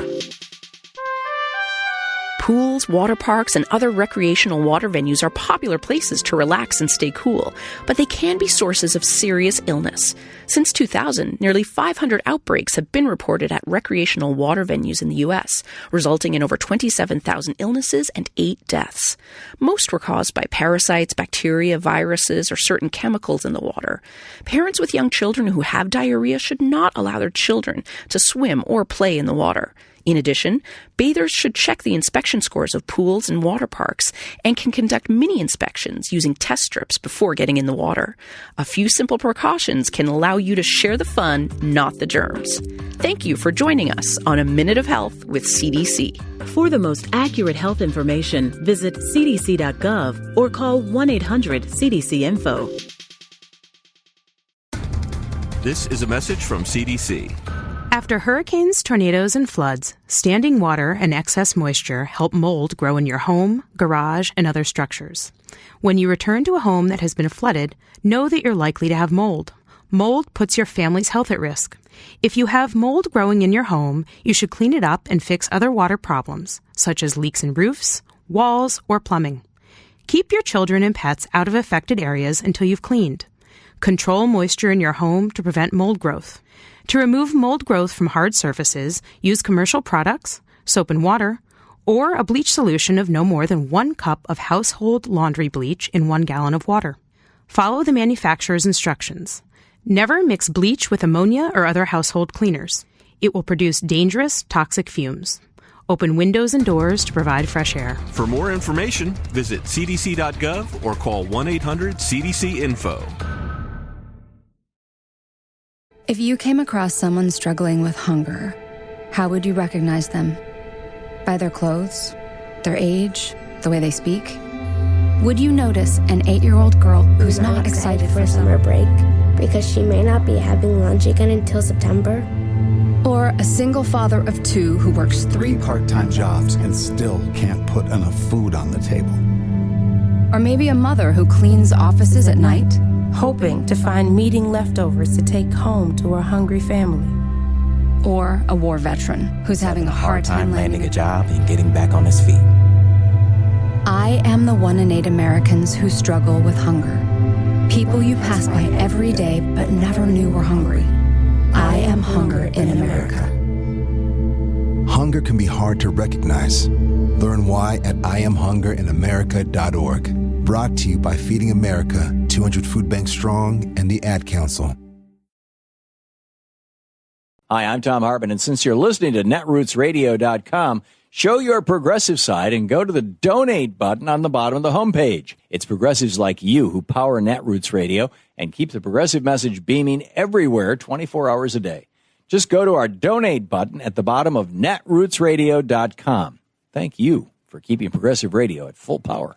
Pools, water parks, and other recreational water venues are popular places to relax and stay cool, but they can be sources of serious illness. Since 2000, nearly 500 outbreaks have been reported at recreational water venues in the U.S., resulting in over 27,000 illnesses and 8 deaths. Most were caused by parasites, bacteria, viruses, or certain chemicals in the water. Parents with young children who have diarrhea should not allow their children to swim or play in the water. In addition, bathers should check the inspection scores of pools and water parks and can conduct mini inspections using test strips before getting in the water. A few simple precautions can allow you to share the fun, not the germs. Thank you for joining us on A Minute of Health with CDC. For the most accurate health information, visit cdc.gov or call 1-800-CDC-INFO. This is a message from CDC. After hurricanes, tornadoes, and floods, standing water and excess moisture help mold grow in your home, garage, and other structures. When you return to a home that has been flooded, know that you're likely to have mold. Mold puts your family's health at risk. If you have mold growing in your home, you should clean it up and fix other water problems, such as leaks in roofs, walls, or plumbing. Keep your children and pets out of affected areas until you've cleaned. Control moisture in your home to prevent mold growth. To remove mold growth from hard surfaces, use commercial products, soap and water, or a bleach solution of no more than 1 cup of household laundry bleach in 1 gallon of water. Follow the manufacturer's instructions. Never mix bleach with ammonia or other household cleaners. It will produce dangerous, toxic fumes. Open windows and doors to provide fresh air. For more information, visit cdc.gov or call 1-800-CDC-INFO. If you came across someone struggling with hunger, how would you recognize them? By their clothes, their age, the way they speak? Would you notice an 8-year-old girl who's not excited for summer break because she may not be having lunch again until September? Or a single father of 2 who works 3 part-time jobs and still can't put enough food on the table? Or maybe a mother who cleans offices at night, hoping to find meeting leftovers to take home to her hungry family. Or a war veteran who's having a hard time landing a job and getting back on his feet. I am the 1 in 8 Americans who struggle with hunger. People you pass by every day but never knew were hungry. I am hunger in America. Hunger can be hard to recognize. Learn why at IamHungerInAmerica.org. Brought to you by Feeding America, 200 Food Banks Strong, and the Ad Council. Hi, I'm Tom Hartman, and since you're listening to netrootsradio.com, show your progressive side and go to the donate button on the bottom of the homepage. It's progressives like you who power Netroots Radio and keep the progressive message beaming everywhere 24 hours a day. Just go to our donate button at the bottom of netrootsradio.com. Thank you for keeping progressive radio at full power.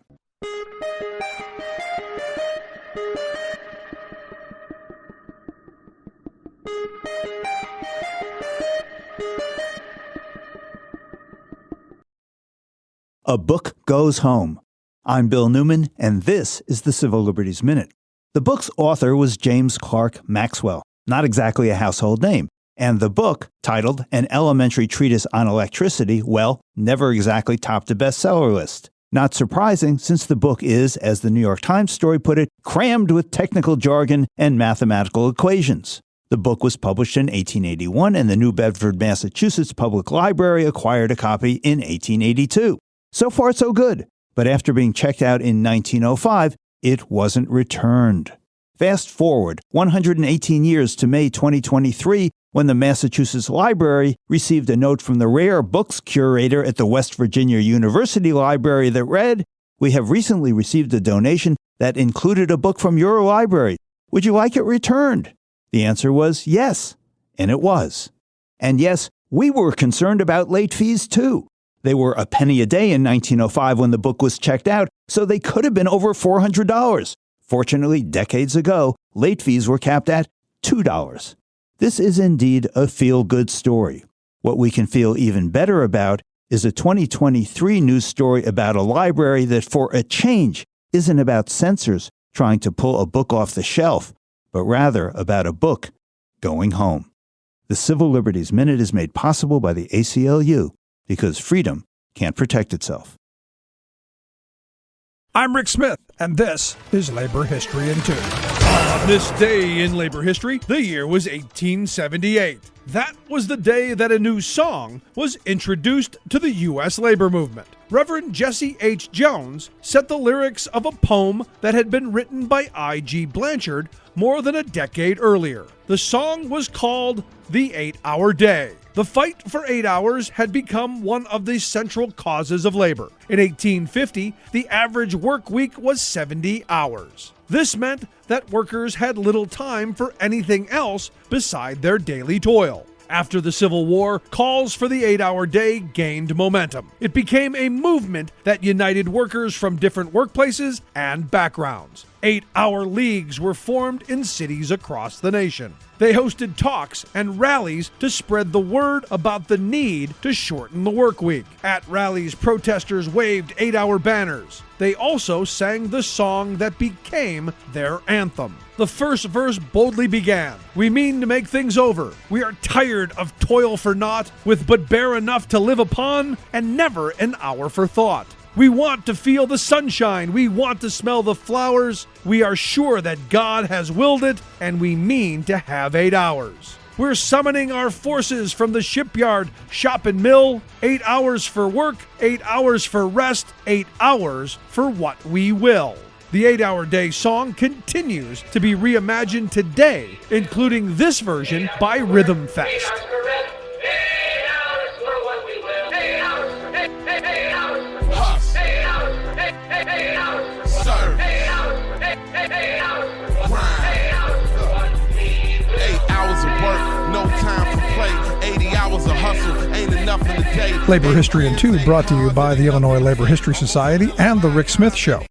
A book goes home. I'm Bill Newman, and this is the Civil Liberties Minute. The book's author was James Clerk Maxwell, not exactly a household name. And the book, titled An Elementary Treatise on Electricity, well, never exactly topped a bestseller list. Not surprising, since the book is, as the New York Times story put it, crammed with technical jargon and mathematical equations. The book was published in 1881, and the New Bedford, Massachusetts Public Library acquired a copy in 1882. So far, so good. But after being checked out in 1905, it wasn't returned. Fast forward 118 years to May 2023, when the Massachusetts Library received a note from the rare books curator at the West Virginia University Library that read, "We have recently received a donation that included a book from your library. Would you like it returned?" The answer was yes, and it was. And yes, we were concerned about late fees too. They were a penny a day in 1905 when the book was checked out, so they could have been over $400. Fortunately, decades ago, late fees were capped at $2. This is indeed a feel-good story. What we can feel even better about is a 2023 news story about a library that, for a change, isn't about censors trying to pull a book off the shelf, but rather about a book going home. The Civil Liberties Minute is made possible by the ACLU, because freedom can't protect itself. I'm Rick Smith, and this is Labor History in 2. On this day in labor history, the year was 1878. That was the day that a new song was introduced to the U.S. labor movement. Reverend Jesse H. Jones set the lyrics of a poem that had been written by I.G. Blanchard more than a decade earlier. The song was called The 8-Hour Day. The fight for 8 hours had become one of the central causes of labor. In 1850, the average work week was 70 hours. This meant that workers had little time for anything else beside their daily toil. After the Civil War, calls for the 8-hour day gained momentum. It became a movement that united workers from different workplaces and backgrounds. 8-hour leagues were formed in cities across the nation. They hosted talks and rallies to spread the word about the need to shorten the work week. At rallies, protesters waved 8-hour banners. They also sang the song that became their anthem. The first verse boldly began, "We mean to make things over. We are tired of toil for naught, with but bare enough to live upon, and never an hour for thought. We want to feel the sunshine. We want to smell the flowers. We are sure that God has willed it, and we mean to have 8 hours. We're summoning our forces from the shipyard, shop and mill. 8 hours for work, 8 hours for rest, 8 hours for what we will." The 8-hour day song continues to be reimagined today, including this version by Rhythm Fest. Labor History in 2 brought to you by the Illinois Labor History Society and The Rick Smith Show.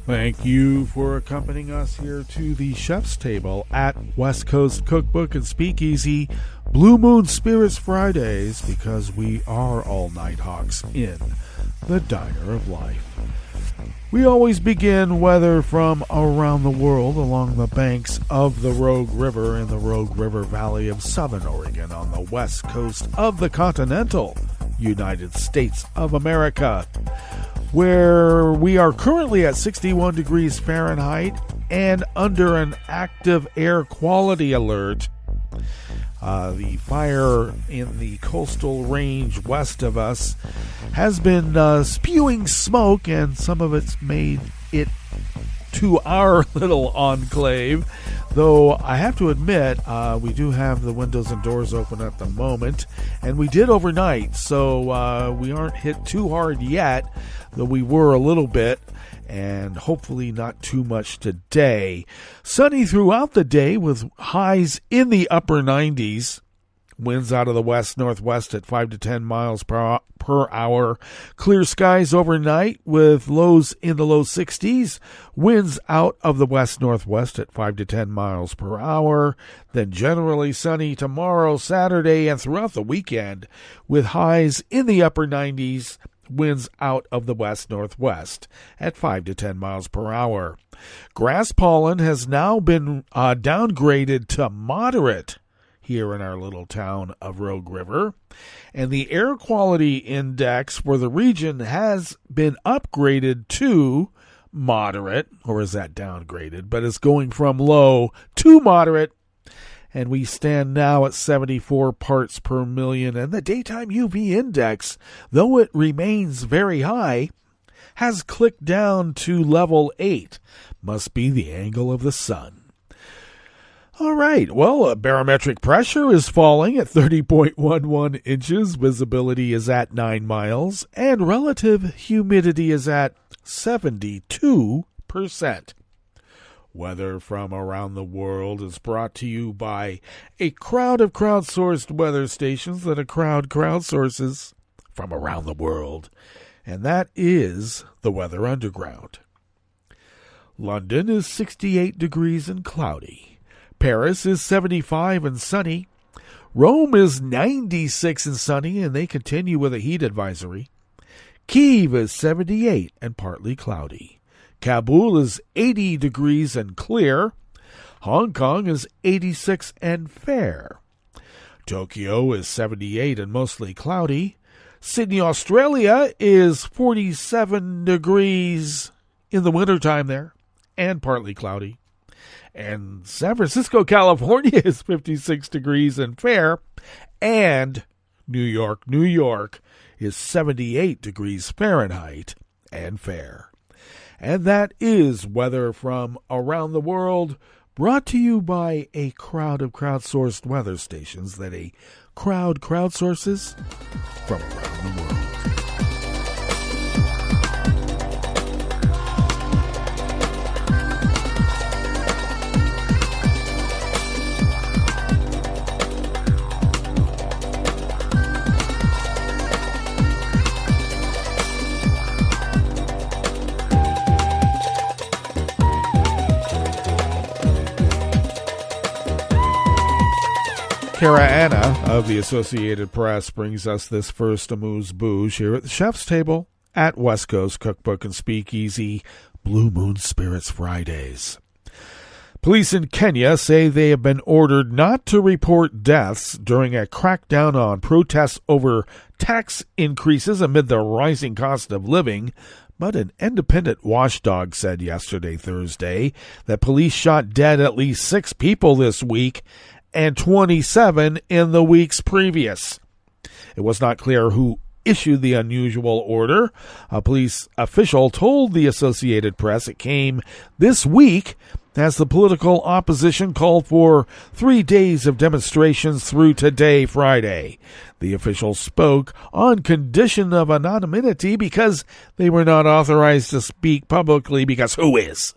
Thank you for accompanying us here to the chef's table at West Coast Cookbook and Speakeasy Blue Moon Spirits Fridays, because we are all night hawks in the diner of life. We always begin, whether from around the world, along the banks of the Rogue River in the Rogue River Valley of Southern Oregon on the west coast of the continental United States of America, where we are currently at 61 degrees Fahrenheit and under an active air quality alert. The fire in the coastal range west of us has been spewing smoke, and some of it's made it to our little enclave. Though I have to admit, we do have the windows and doors open at the moment, and we did overnight, so we aren't hit too hard yet, though we were a little bit, and hopefully not too much today. Sunny throughout the day with highs in the upper 90s. Winds out of the west-northwest at 5 to 10 miles per hour. Clear skies overnight with lows in the low 60s. Winds out of the west-northwest at 5 to 10 miles per hour. Then generally sunny tomorrow, Saturday, and throughout the weekend with highs in the upper 90s. Winds out of the west-northwest at 5 to 10 miles per hour. Grass pollen has now been downgraded to moderate here in our little town of Rogue River, and the air quality index for the region has been upgraded to moderate, or is that downgraded? But it's going from low to moderate, and we stand now at 74 parts per million, and the daytime UV index, though it remains very high, has clicked down to level 8. Must be the angle of the sun. All right, well, barometric pressure is falling at 30.11 inches, visibility is at 9 miles, and relative humidity is at 72%. Weather from around the world is brought to you by a crowd of crowdsourced weather stations that a crowd crowdsources from around the world, and that is the Weather Underground. London is 68 degrees and cloudy. Paris is 75 and sunny. Rome is 96 and sunny, and they continue with a heat advisory. Kyiv is 78 and partly cloudy. Kabul is 80 degrees and clear. Hong Kong is 86 and fair. Tokyo is 78 and mostly cloudy. Sydney, Australia is 47 degrees in the wintertime there and partly cloudy. And San Francisco, California is 56 degrees and fair. And New York is 78 degrees Fahrenheit and fair. And that is weather from around the world, brought to you by a crowd of crowdsourced weather stations that a crowd crowdsources from around the world. Kara Anna of the Associated Press brings us this first amuse-bouche here at the Chef's Table at West Coast Cookbook and Speakeasy Blue Moon Spirits Fridays. Police in Kenya say they have been ordered not to report deaths during a crackdown on protests over tax increases amid the rising cost of living, but an independent watchdog said yesterday, Thursday, that police shot dead at least 6 people this week and 27 in the weeks previous. It was not clear who issued the unusual order. A police official told the Associated Press it came this week as the political opposition called for 3 days of demonstrations through today, Friday. The official spoke on condition of anonymity because they were not authorized to speak publicly, because who is?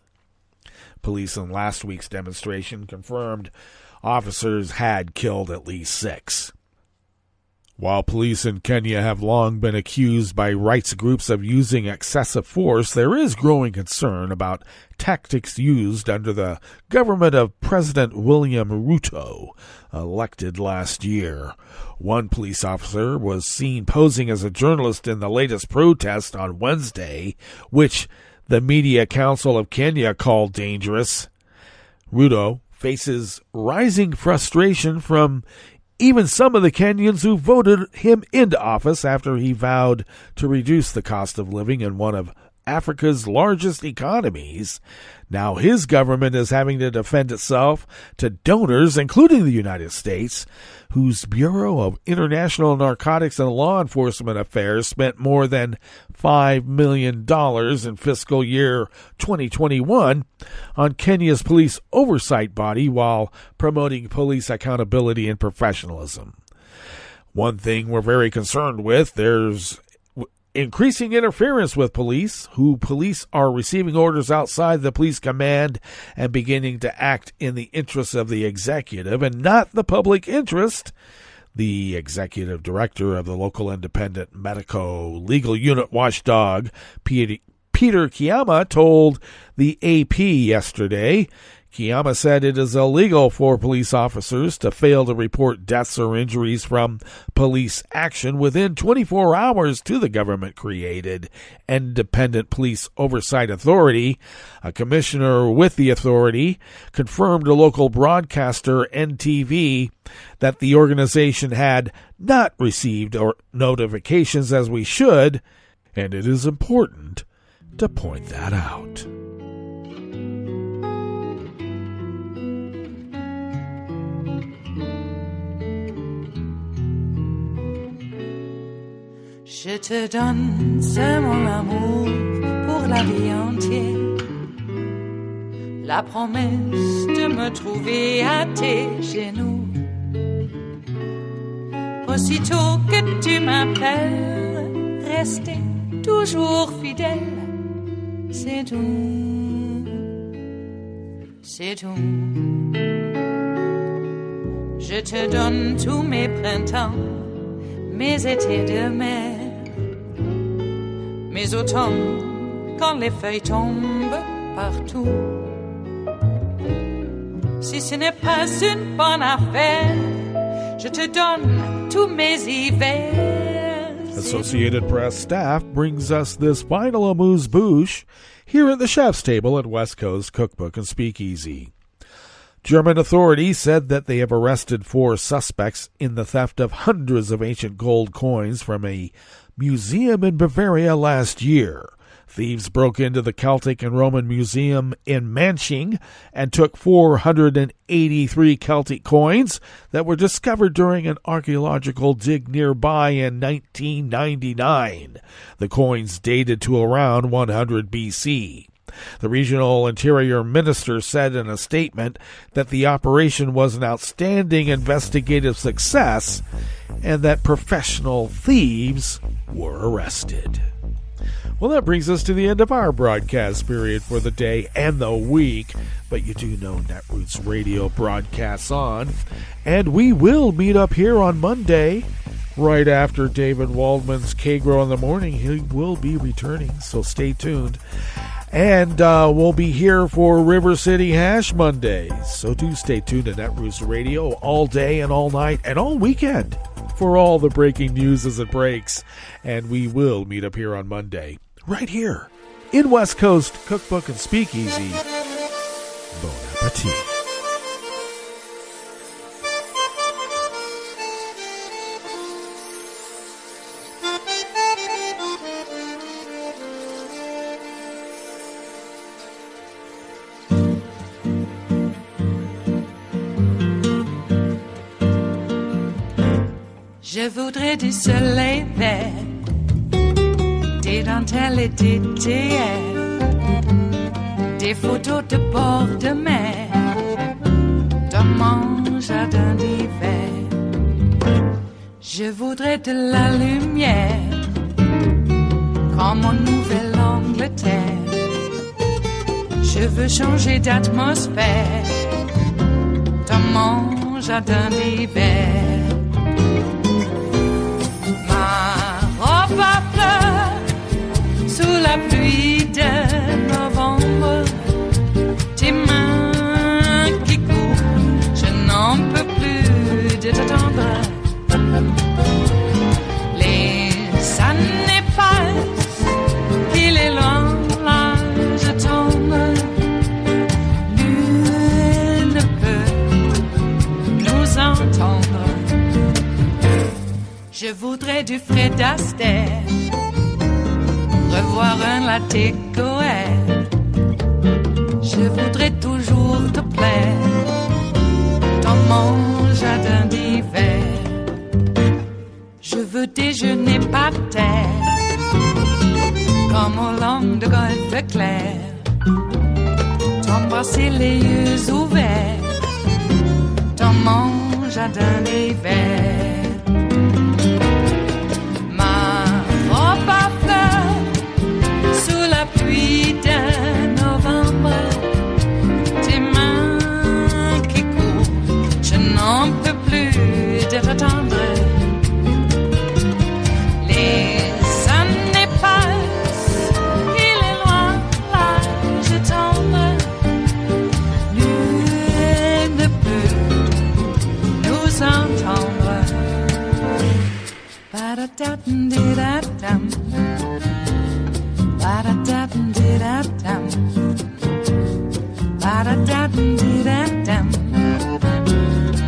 Police in last week's demonstration confirmed officers had killed at least 6. While police in Kenya have long been accused by rights groups of using excessive force, there is growing concern about tactics used under the government of President William Ruto, elected last year. One police officer was seen posing as a journalist in the latest protest on Wednesday, which the Media Council of Kenya called dangerous. Ruto faces rising frustration from even some of the Kenyans who voted him into office after he vowed to reduce the cost of living in one of Africa's largest economies. Now his government is having to defend itself to donors, including the United States, whose Bureau of International Narcotics and Law Enforcement Affairs spent more than $5 million in fiscal year 2021 on Kenya's police oversight body while promoting police accountability and professionalism. One thing we're very concerned with, there's increasing interference with police are receiving orders outside the police command and beginning to act in the interests of the executive and not the public interest. The executive director of the local independent medico-legal unit watchdog, Peter Kiyama, told the AP yesterday. Kiyama said it is illegal for police officers to fail to report deaths or injuries from police action within 24 hours to the government-created Independent Police Oversight Authority. A commissioner with the authority confirmed to local broadcaster NTV that the organization had not received notifications as we should, and it is important to point that out. Je te donne ce mon amour pour la vie entière. La promesse de me trouver à tes genoux. Aussitôt que tu m'appelles, rester toujours fidèle. C'est tout, c'est tout. Je te donne tous mes printemps, mes étés de mer. Mes automnes, quand les feuilles tombent partout. Si ce n'est pas une bonne affaire, je te donne tous mes hivers. Associated Press staff brings us this final amuse-bouche here at the Chef's Table at West Coast Cookbook and Speakeasy. German authorities said that they have arrested 4 suspects in the theft of hundreds of ancient gold coins from a museum in Bavaria last year. Thieves broke into the Celtic and Roman Museum in Manching and took 483 Celtic coins that were discovered during an archaeological dig nearby in 1999. The coins dated to around 100 BC. The regional interior minister said in a statement that the operation was an outstanding investigative success and that professional thieves were arrested. Well, that brings us to the end of our broadcast period for the day and the week. But you do know Netroots Radio broadcasts on. And we will meet up here on Monday, right after David Waldman's K-Grow in the Morning. He will be returning, so stay tuned. And we'll be here for River City Hash Mondays. So do stay tuned to Netroots Radio all day and all night and all weekend for all the breaking news as it breaks. And we will meet up here on Monday, right here in West Coast Cookbook and Speakeasy. Bon appetit. Je voudrais du soleil vert, des dentelles et des théières, des photos de bord de mer, dans mon jardin d'hiver. Je voudrais de la lumière, comme en Nouvelle-Angleterre. Je veux changer d'atmosphère, dans mon jardin d'hiver. Ma fleur sous la pluie de novembre, tes mains qui courent, je n'en peux plus de t'attendre. Les années passent, il est loin, là je tombe. Nul ne peut nous entendre. Je voudrais du Fred Astaire, revoir un latte Goël. Je voudrais toujours te plaire dans mon jardin d'hiver. Je veux déjeuner par terre, comme au long de golfe clair, t'embrasser les yeux ouverts dans mon jardin d'hiver. Pluie de novembre, tes mains qui courent, je n'en peux plus de t'attendre. Les années passent, il est loin, là je tombe. Nul ne peut nous entendre. Ba-da-da-dum-di-da-dum. Ba-da-da-dum-di-da-dum. Ba-da-da-dum-di-da-dum.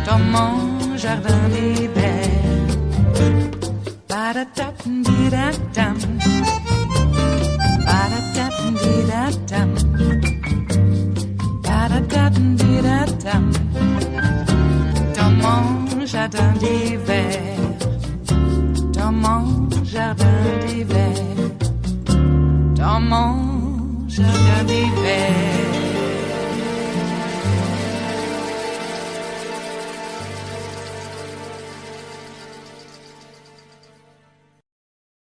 Dans mon jardin d'hiver. Ba-da-da-dum-di-da-dum. Ba-da-da-dum-di-da-dum. Ba-da-da-dum-di-da-dum. Dans mon jardin d'hiver. Dans mon jardin d'hiver. Dans mon jardin d'hiver.